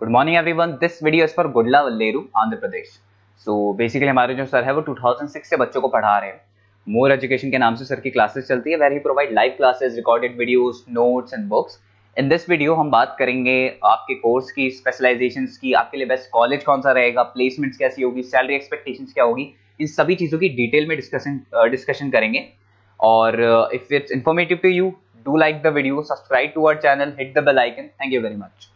Good morning everyone, this video is for Gudlavalleru Andhra Pradesh. So basically हमारे जो sir है वो 2006 से बच्चों को पढ़ा रहे हैं। मोर एजुकेशन के नाम से सर की क्लासेस चलती है, where we provide live classes, recorded videos, notes and books. In this video हम बात करेंगे आपके कोर्स की, स्पेशलाइजेशंस की, आपके लिए बेस्ट कॉलेज कौन सा रहेगा, प्लेसमेंट्स कैसी होगी, सैलरी एक्सपेक्टेशंस क्या होगी, इन सभी चीज़ों की डिटेल में डिस्कशन करेंगे। और if it's informative to you, do like the video, subscribe to our channel, hit the bell icon. Thank you very much.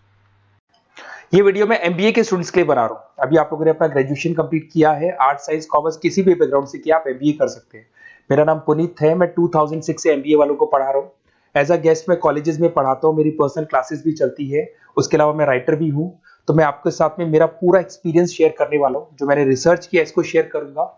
ये वीडियो मैं एमबीए के स्टूडेंट्स के लिए बना रहा हूं। अभी आप लोगों ने अपना ग्रेजुएशन कंप्लीट किया है, आर्ट साइंस कॉमर्स किसी भी बैकग्राउंड से किया, आप एमबीए कर सकते हैं। मेरा नाम पुनीत है, मैं 2006 से एमबीए वालों को पढ़ा रहा हूँ। एज अ गेस्ट मैं कॉलेजेस में पढ़ाता हूँ, मेरी पर्सनल क्लासेस भी चलती है। उसके अलावा मैं राइटर भी हूँ। तो मैं आपके साथ में मेरा पूरा एक्सपीरियंस शेयर करने वाला हूँ, जो मैंने रिसर्च किया इसको शेयर करूंगा।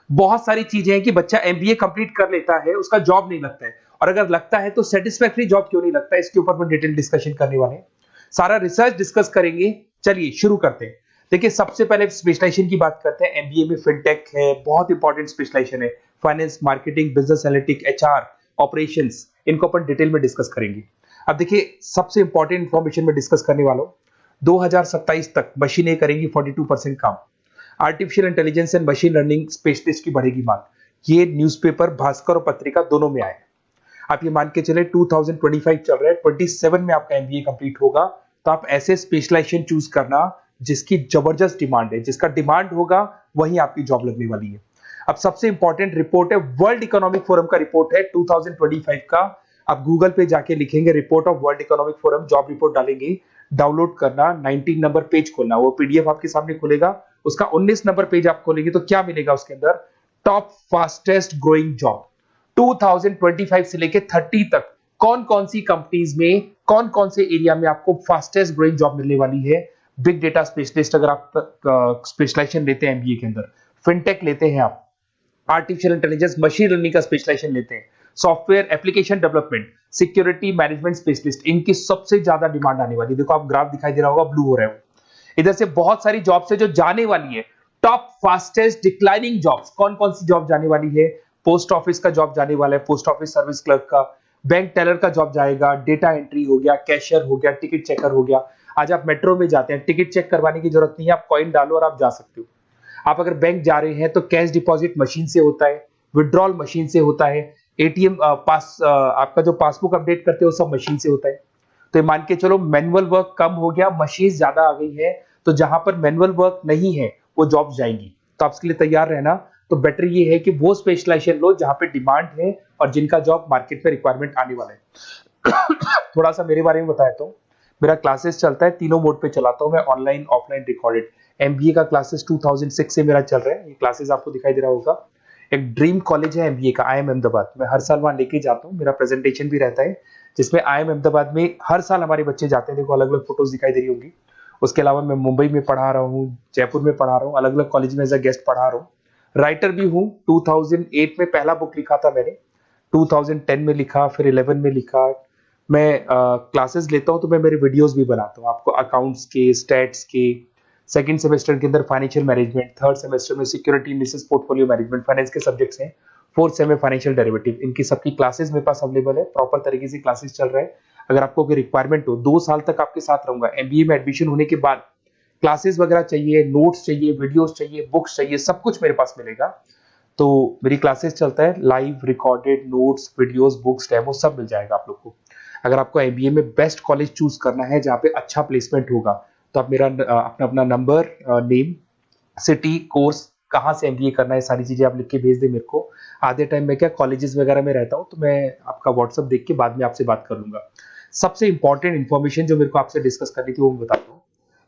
बहुत सारी चीजें हैं कि बच्चा एमबीए कंप्लीट कर लेता है, उसका जॉब नहीं लगता है, और अगर लगता है तो सेटिस्फैक्टरी जॉब क्यों नहीं लगता है, इसके ऊपर मैं डिटेल डिस्कशन करने वाले हैं। सारा रिसर्च डिस्कस करेंगे। चलिए शुरू करते हैं। देखिए, सबसे पहले स्पेशलाइजेशन की बात करते हैं। एमबीए में फिनटेक है, बहुत इंपॉर्टेंट स्पेशलाइजेशन है। Finance, marketing, business analytic, HR, operations, इनको अपन डिटेल में डिस्कस करेंगे। अब देखिए, सबसे इंपॉर्टेंट इंफॉर्मेशन में डिस्कस करने वाला हूं। 2027 तक मशीनें करेंगी 42% काम। Artificial intelligence and machine learning specialist की बढ़ेगी मांग। ये न्यूज़पेपर, भास्कर और पत्रिका दोनों में आए। आप ये मान के चले 2025 चल रहा है, 27 में आपका एमबीए कंप्लीट होगा। तो आप ऐसे स्पेशलाइजेशन चूज करना जिसकी जबरदस्त डिमांड है, जिसका डिमांड होगा वही आपकी जॉब लगने वाली है। अब सबसे इंपॉर्टेंट रिपोर्ट है, वर्ल्ड इकोनॉमिक फोरम का रिपोर्ट है 2025 का। आप गूगल पे जाके लिखेंगे report of world economic forum, job report डालेंगे, डाउनलोड करना, 19 नंबर पेज खोलना, वो पीडीएफ आपके सामने खुलेगा। उसका 19 नंबर पेज आप खोलेंगे तो क्या मिलेगा उसके अंदर? टॉप फास्टेस्ट ग्रोइंग जॉब 2025 से लेके 30 तक कौन कौन सी कंपनीज में, कौन कौन से एरिया में आपको फास्टेस्ट ग्रोइंग जॉब मिलने वाली है। बिग डेटा स्पेशलिस्ट अगर आप स्पेशलाइजेशन लेते हैं एमबीए के अंदर, फिनटेक लेते हैं आप, आर्टिफिशियल इंटेलिजेंस मशीन लर्निंग का स्पेशलाइजेशन लेते हैं, software application development, security management specialist, इनकी सबसे ज्यादा डिमांड आने वाली है। देखो, आप ग्राफ दिखाई दे रहा होगा, ब्लू हो रहा है। इधर से बहुत सारी जॉब्स है जो जाने वाली है। टॉप फास्टेस्ट डिक्लाइनिंग जॉब्स, कौन कौन सी जॉब जाने वाली है? पोस्ट ऑफिस का जॉब जाने वाला है, पोस्ट ऑफिस सर्विस क्लर्क का, बैंक टेलर का जॉब जाएगा, डेटा एंट्री हो गया, कैशियर हो गया, टिकट चेकर हो गया। आज आप मेट्रो में जाते हैं, टिकट चेक करवाने की जरूरत नहीं है, आप कॉइन डालो और आप जा सकते हो। आप अगर बैंक जा रहे हैं तो कैश डिपॉजिट मशीन से होता है, विड्रॉल मशीन से होता है, एटीएम आपका जो पासबुक अपडेट करते हो सब मशीन से होता है। तो ये मान के चलो मैनुअल वर्क कम हो गया, मशीन ज्यादा आ गई है। तो जहां पर मैनुअल वर्क नहीं है वो जॉब जाएंगी। तो आप इसके लिए तैयार रहना। तो बेटर ये है कि वो स्पेशलाइजेशन लो जहां पे डिमांड है और जिनका जॉब मार्केट में रिक्वायरमेंट आने वाला है। थोड़ा सा मेरे बारे में बताया तो मेरा क्लासेस चलता है, तीनों मोड पे चलाता हूं मैं, ऑनलाइन, ऑफलाइन, रिकॉर्डेड। एमबीए का क्लासेस 2006 से मेरा चल रहा है। ये क्लासेस आपको दिखाई दे रहा होगा। एक ड्रीम कॉलेज है एमबीए का, IIM अहमदाबाद। मैं हर साल वहां लेके जाता हूँ, मेरा प्रेजेंटेशन भी रहता है, जिसमें IIM अहमदाबाद में हर साल हमारे बच्चे जाते हैं। देखो, अलग अलग फोटोज दिखाई दे रही होंगी। उसके अलावा मैं मुंबई में पढ़ा रहा हूँ, जयपुर में पढ़ा रहा हूँ, अलग अलग कॉलेज में एज अ गेस्ट पढ़ा रहा हूँ। राइटर भी हूँ। 2008 में पहला बुक लिखा था मैंने, 2010 में लिखा, फिर 11 में लिखा। मैं क्लासेस लेता हूँ तो मैं मेरे वीडियोस भी बनाता हूँ आपको, अकाउंट्स के, स्टैट्स के। सेकंड सेमेस्टर के अंदर फाइनेंशियल मैनेजमेंट, थर्ड सेमेस्टर में security analysis, portfolio management, finance के सब्जेक्ट्स हैं। फोर्थ सेम में फाइनेंशियल डेरिवेटिव। इनकी सबकी क्लासेस मेरे पास अवेलेबल है, प्रॉपर तरीके से क्लासेस चल रहा है। अगर आपको कोई रिक्वायरमेंट हो, 2 साल तक आपके साथ रहूंगा। एमबीए में एडमिशन होने के बाद क्लासेस वगैरह चाहिए, नोट्स चाहिए, वीडियोस चाहिए, बुक्स चाहिए, सब कुछ मेरे पास मिलेगा। तो मेरी क्लासेस चलता है, live, recorded, notes, videos, books, demo सब मिल जाएगा आप लोग को। अगर आपको एमबीए में बेस्ट कॉलेज चूज करना है जहाँ पे अच्छा प्लेसमेंट होगा, तो आप मेरा अपना नंबर, नेम, सिटी, कोर्स, कहाँ से एमबीए करना है, सारी चीजें आप लिख के भेज दे मेरे को। आधे टाइम में क्या कॉलेजेस वगैरह में रहता हूँ, तो मैं आपका व्हाट्सअप देख के बाद में आपसे बात कर लूंगा। सबसे इंपॉर्टेंट इन्फॉर्मेशन जो मेरे को आपसे डिस्कस करनी थी वो मैं बताता हूँ।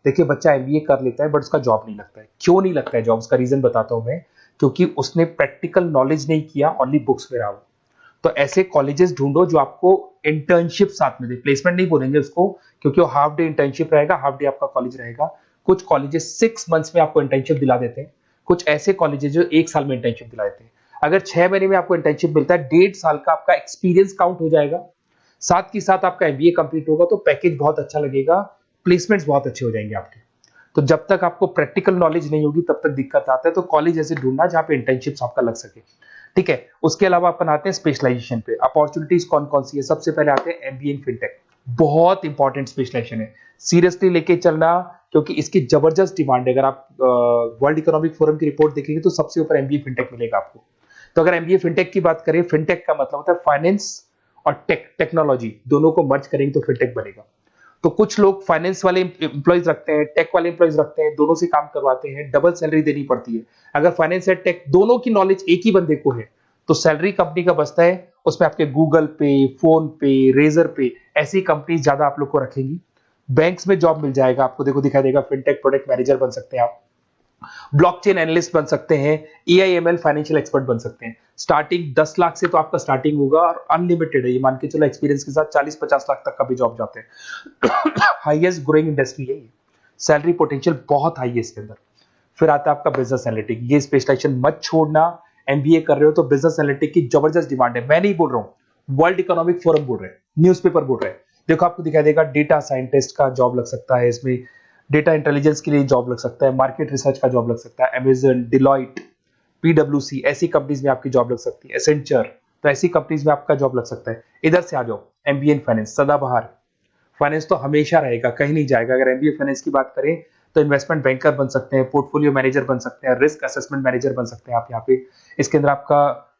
देखिए, बच्चा एमबीए कर लेता है बट उसका जॉब नहीं लगता है। क्यों नहीं लगता है जॉब? उसका रीजन बताता हूँ मैं। क्योंकि उसने प्रैक्टिकल नॉलेज नहीं किया, ओनली बुक्स में रहा हो। तो ऐसे कॉलेजेस ढूंढो जो आपको इंटर्नशिप साथ में दे। प्लेसमेंट नहीं बोलेंगे उसको, क्योंकि वो हाफ डे इंटर्नशिप रहेगा, हाफ डे आपका कॉलेज रहेगा। कुछ कॉलेजेस 6 मंथ्स में आपको इंटर्नशिप दिला देते हैं, कुछ ऐसे कॉलेजेस जो 1 साल में इंटर्नशिप दिला देते हैं। अगर 6 महीने में आपको इंटर्नशिप मिलता है, 1.5 साल का आपका एक्सपीरियंस काउंट हो जाएगा। साथ ही साथ आपका एमबीए कंप्लीट होगा तो पैकेज बहुत अच्छा लगेगा, प्लेसमेंट्स बहुत अच्छे हो जाएंगे आपके। तो जब तक आपको प्रैक्टिकल नॉलेज नहीं होगी तब तक दिक्कत आता है। तो कॉलेज ऐसे ढूंढना जहां पे इंटर्नशिप आपका लग सके, ठीक है। उसके अलावा अपन आते हैं स्पेशलाइजेशन पे। अपॉर्चुनिटीज कौन कौन सी है? सबसे पहले आते हैं एमबीए इन फिनटेक। बहुत इंपॉर्टेंट स्पेशलाइजेशन है, सीरियसली लेके चलना, क्योंकि इसकी जबरदस्त डिमांड है। अगर आप वर्ल्ड इकोनॉमिक फोरम की रिपोर्ट देखेंगे तो सबसे ऊपर एमबीए फिनटेक मिलेगा आपको। तो अगर एमबीए फिनटेक की बात करें, फिनटेक का मतलब होता है फाइनेंस और टेक्नोलॉजी, दोनों को मर्ज करेंगे तो फिनटेक बनेगा। तो कुछ लोग फाइनेंस वाले एम्प्लॉइज रखते हैं, टेक वाले एम्प्लॉइज रखते हैं, दोनों से काम करवाते हैं, डबल सैलरी देनी पड़ती है। अगर फाइनेंस या टेक दोनों की नॉलेज एक ही बंदे को है तो सैलरी कंपनी का बचता है, उसमें आपके गूगल पे, फोन पे, रेजर पे, ऐसी कंपनी ज्यादा आप लोग को रखेंगी। बैंक्स में जॉब मिल जाएगा आपको, देखो दिखाई देगा, फिनटेक प्रोडक्ट मैनेजर बन सकते हैं आप, ब्लॉकचेन एनालिस्ट बन सकते हैं, एआईएमएल फाइनेंशियल एक्सपर्ट बन सकते हैं। स्टार्टिंग 10 लाख से तो आपका स्टार्टिंग होगा और अनलिमिटेड है, ये मान के चलो एक्सपीरियंस के साथ 40-50 लाख तक का भी जॉब जाते हैं। हाईएस्ट ग्रोइंग इंडस्ट्री है ये, सैलरी पोटेंशियल बहुत हाई है इसके अंदर। फिर आता है आपका बिजनेस एनालिटिक, ये स्पेशलाइजेशन मत छोड़ना। एमबीए कर रहे हो तो बिजनेस एनालिटिक की जबरदस्त डिमांड है। मैं नहीं बोल रहा हूं, वर्ल्ड इकोनॉमिक फोरम बोल रहे हैं, न्यूज़पेपर बोल रहे हैं। देखो आपको दिखाई देगा, डेटा साइंटिस्ट का जॉब लग सकता है इसमें, डेटा इंटेलिजेंस के लिए जॉब लग सकता है, मार्केट रिसर्च का जॉब लग सकता है, अमेजन, डिलॉइट, पीडब्ल्यूसी, ऐसी कंपनीज में आपकी जॉब लग सकती है, एसेंचर, तो ऐसी कंपनीज में आपका जॉब लग सकता है। इधर से आ जाओ, एमबीए इन फाइनेंस सदाबहार, फाइनेंस तो हमेशा रहेगा, कहीं नहीं जाएगा। अगर एमबीए फाइनेंस की बात करें तो इन्वेस्टमेंट बैंकर बन सकते हैं, पोर्टफोलियो मैनेजर बन सकते हैं, रिस्क असेसमेंट मैनेजर बन सकते हैं आप यहाँ पे। इसके अंदर आपका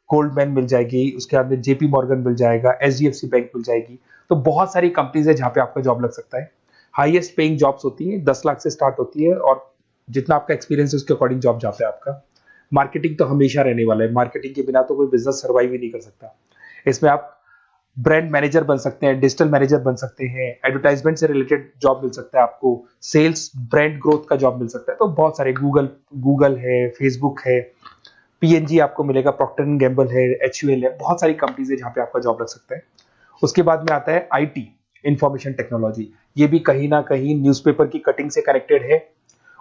गोल्डमैन मिल जाएगी, उसके बाद में जेपी मॉर्गन मिल जाएगा, एचडीएफसी बैंक मिल जाएगी। तो बहुत सारी कंपनीज है जहाँ पे आपका जॉब लग सकता है। हाईएस्ट पेइंग जॉब्स होती है, 10 लाख से स्टार्ट होती है, और जितना आपका एक्सपीरियंस है उसके अकॉर्डिंग जॉब जाता है आपका। मार्केटिंग तो हमेशा रहने वाला है, मार्केटिंग के बिना तो कोई बिजनेस सर्वाइव ही नहीं कर सकता। इसमें आप ब्रांड मैनेजर बन सकते हैं, डिजिटल मैनेजर बन सकते हैं, एडवर्टाइजमेंट से रिलेटेड जॉब मिल सकता है आपको, सेल्स ब्रांड ग्रोथ का जॉब मिल सकता है। तो बहुत सारे, गूगल है, फेसबुक है, पीएनजी आपको मिलेगा, प्रॉक्टर एंड गैम्बल है, एचयूएल है, बहुत सारी कंपनीज है जहाँ पे आपका जॉब लग सकता है। उसके बाद में आता है आईटी, इंफॉर्मेशन टेक्नोलॉजी, ये भी कहीं ना कहीं न्यूज़पेपर की कटिंग से कनेक्टेड है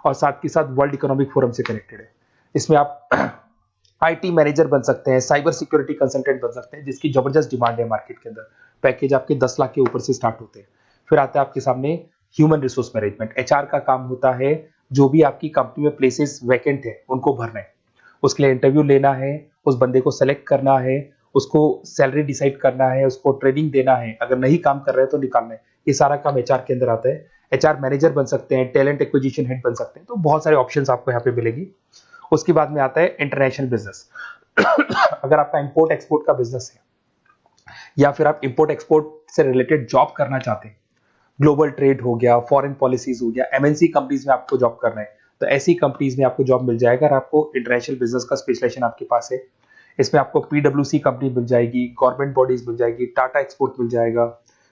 और साथ के साथ वर्ल्ड इकोनॉमिक फोरम से कनेक्टेड है। इसमें आप आईटी मैनेजर बन सकते हैं, साइबर सिक्योरिटी कंसल्टेंट बन सकते हैं, जिसकी जबरदस्त डिमांड है मार्केट के अंदर। पैकेज आपके 10 लाख के ऊपर से स्टार्ट होते हैं। फिर आता है आपके सामने ह्यूमन रिसोर्स मैनेजमेंट, एचआर का काम होता है, जो भी आपकी कंपनी में प्लेसेस वैकेंट है उनको भरना है, उसके लिए इंटरव्यू लेना है, उस बंदे को सेलेक्ट करना है, उसको सैलरी डिसाइड करना है, उसको ट्रेनिंग देना है, अगर नहीं काम कर रहे हैं तो निकालना है। ये सारा काम एचआर के अंदर आता है। एचआर मैनेजर बन सकते हैं, टैलेंट एक्विजिशन हेड बन सकते हैं, तो बहुत सारे ऑप्शंस आपको यहाँ पे मिलेगी। उसके बाद में आता है इंटरनेशनल बिजनेस। अगर आपका इंपोर्ट एक्सपोर्ट का बिजनेस है या फिर आप इंपोर्ट एक्सपोर्ट से रिलेटेड जॉब करना चाहते हैं, ग्लोबल ट्रेड हो गया, फॉरेन पॉलिसीज हो गया, एमएनसी कंपनीज में आपको जॉब करना है, तो ऐसी कंपनीज में आपको जॉब मिल जाएगा। अगर आपको इंटरनेशनल बिजनेस का स्पेशलाइजेशन आपके पास है, इसमें आपको पीडब्ल्यूसी कंपनी मिल जाएगी, गवर्नमेंट बॉडीज मिल जाएगी, टाटा एक्सपोर्ट मिल जाएगा,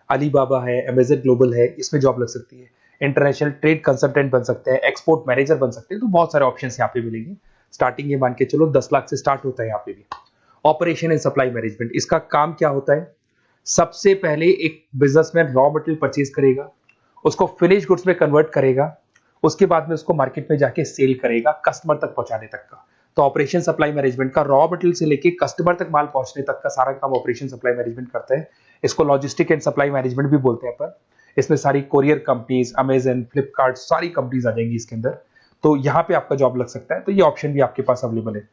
अलीबाबा है, अमेजन ग्लोबल है, इसमें जॉब लग सकती है। इंटरनेशनल ट्रेड कंसल्टेंट बन सकते हैं, एक्सपोर्ट मैनेजर बन सकते हैं, तो बहुत सारे ऑप्शन यहाँ पे मिलेंगे। स्टार्टिंग ये मान के चलो 10 लाख से स्टार्ट होता है यहाँ पे भी। ऑपरेशन एंड सप्लाई मैनेजमेंट, इसका काम क्या होता है? सबसे पहले एक बिजनेसमैन रॉ मटेरियल परचेज करेगा, उसको फिनिश गुड्स में कन्वर्ट करेगा, उसके बाद में उसको मार्केट में जाके सेल करेगा कस्टमर तक पहुंचाने तक का। तो ऑपरेशन सप्लाई मैनेजमेंट का रॉ मटेरियल से लेके कस्टमर तक माल पहुंचने तक का सारा काम ऑपरेशन सप्लाई मैनेजमेंट करता है। इसको लॉजिस्टिक एंड सप्लाई मैनेजमेंट भी बोलते हैं अपन। इसमें सारी कोरियर कंपनीज, अमेजन, फ्लिपकार्ट, सारी कंपनीज आ जाएंगी इसके अंदर। तो यहाँ पे आपका जॉब लग सकता है, तो ये ऑप्शन भी आपके पास अवेलेबल है।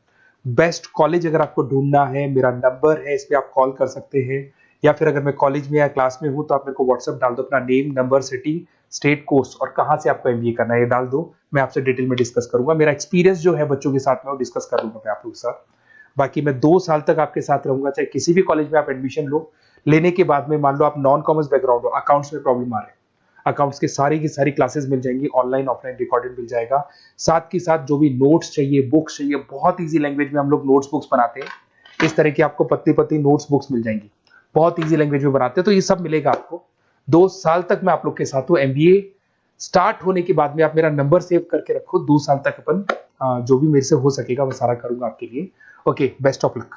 बेस्ट कॉलेज अगर आपको ढूंढना है, मेरा नंबर है, इस पे आप कॉल कर सकते हैं, या फिर अगर मैं कॉलेज में या क्लास में हूं तो आप मेरे को व्हाट्सएप डाल दो, अपना name, number, city, state, course और कहां से आपको एमबीए करना है ये डाल दो। मैं आपसे डिटेल में डिस्कस करूंगा। मेरा एक्सपीरियंस जो है बच्चों के साथ में वो डिस्कस कर लूंगा मैं आप लोगों के साथ। बाकी मैं 2 साल तक आपके साथ रहूंगा, चाहे किसी भी कॉलेज में आप एडमिशन लो। लेने के बाद में मान लो आप नॉन कॉमर्स बैकग्राउंड हो, अकाउंट्स में प्रॉब्लम आ रहा है, अकाउंट्स की सारी क्लासेस मिल जाएंगी, ऑनलाइन ऑफलाइन रिकॉर्डेड मिल जाएगा। साथ के साथ जो भी नोट्स चाहिए, बुक्स चाहिए, बहुत ईजी लैंग्वेज में हम लोग नोट्स बुक्स बनाते हैं। इस तरह की आपको पतली पतली नोट्स बुक्स मिल जाएंगी, बहुत ईजी लैंग्वेज में बनाते हैं। तो ये सब मिलेगा आपको। 2 साल तक मैं आप लोग के साथ हूँ। एमबीए स्टार्ट होने के बाद में आप मेरा नंबर सेव करके रखो। 2 साल तक अपन जो भी मेरे से हो सकेगा वो सारा करूंगा आपके लिए। Okay, best of luck.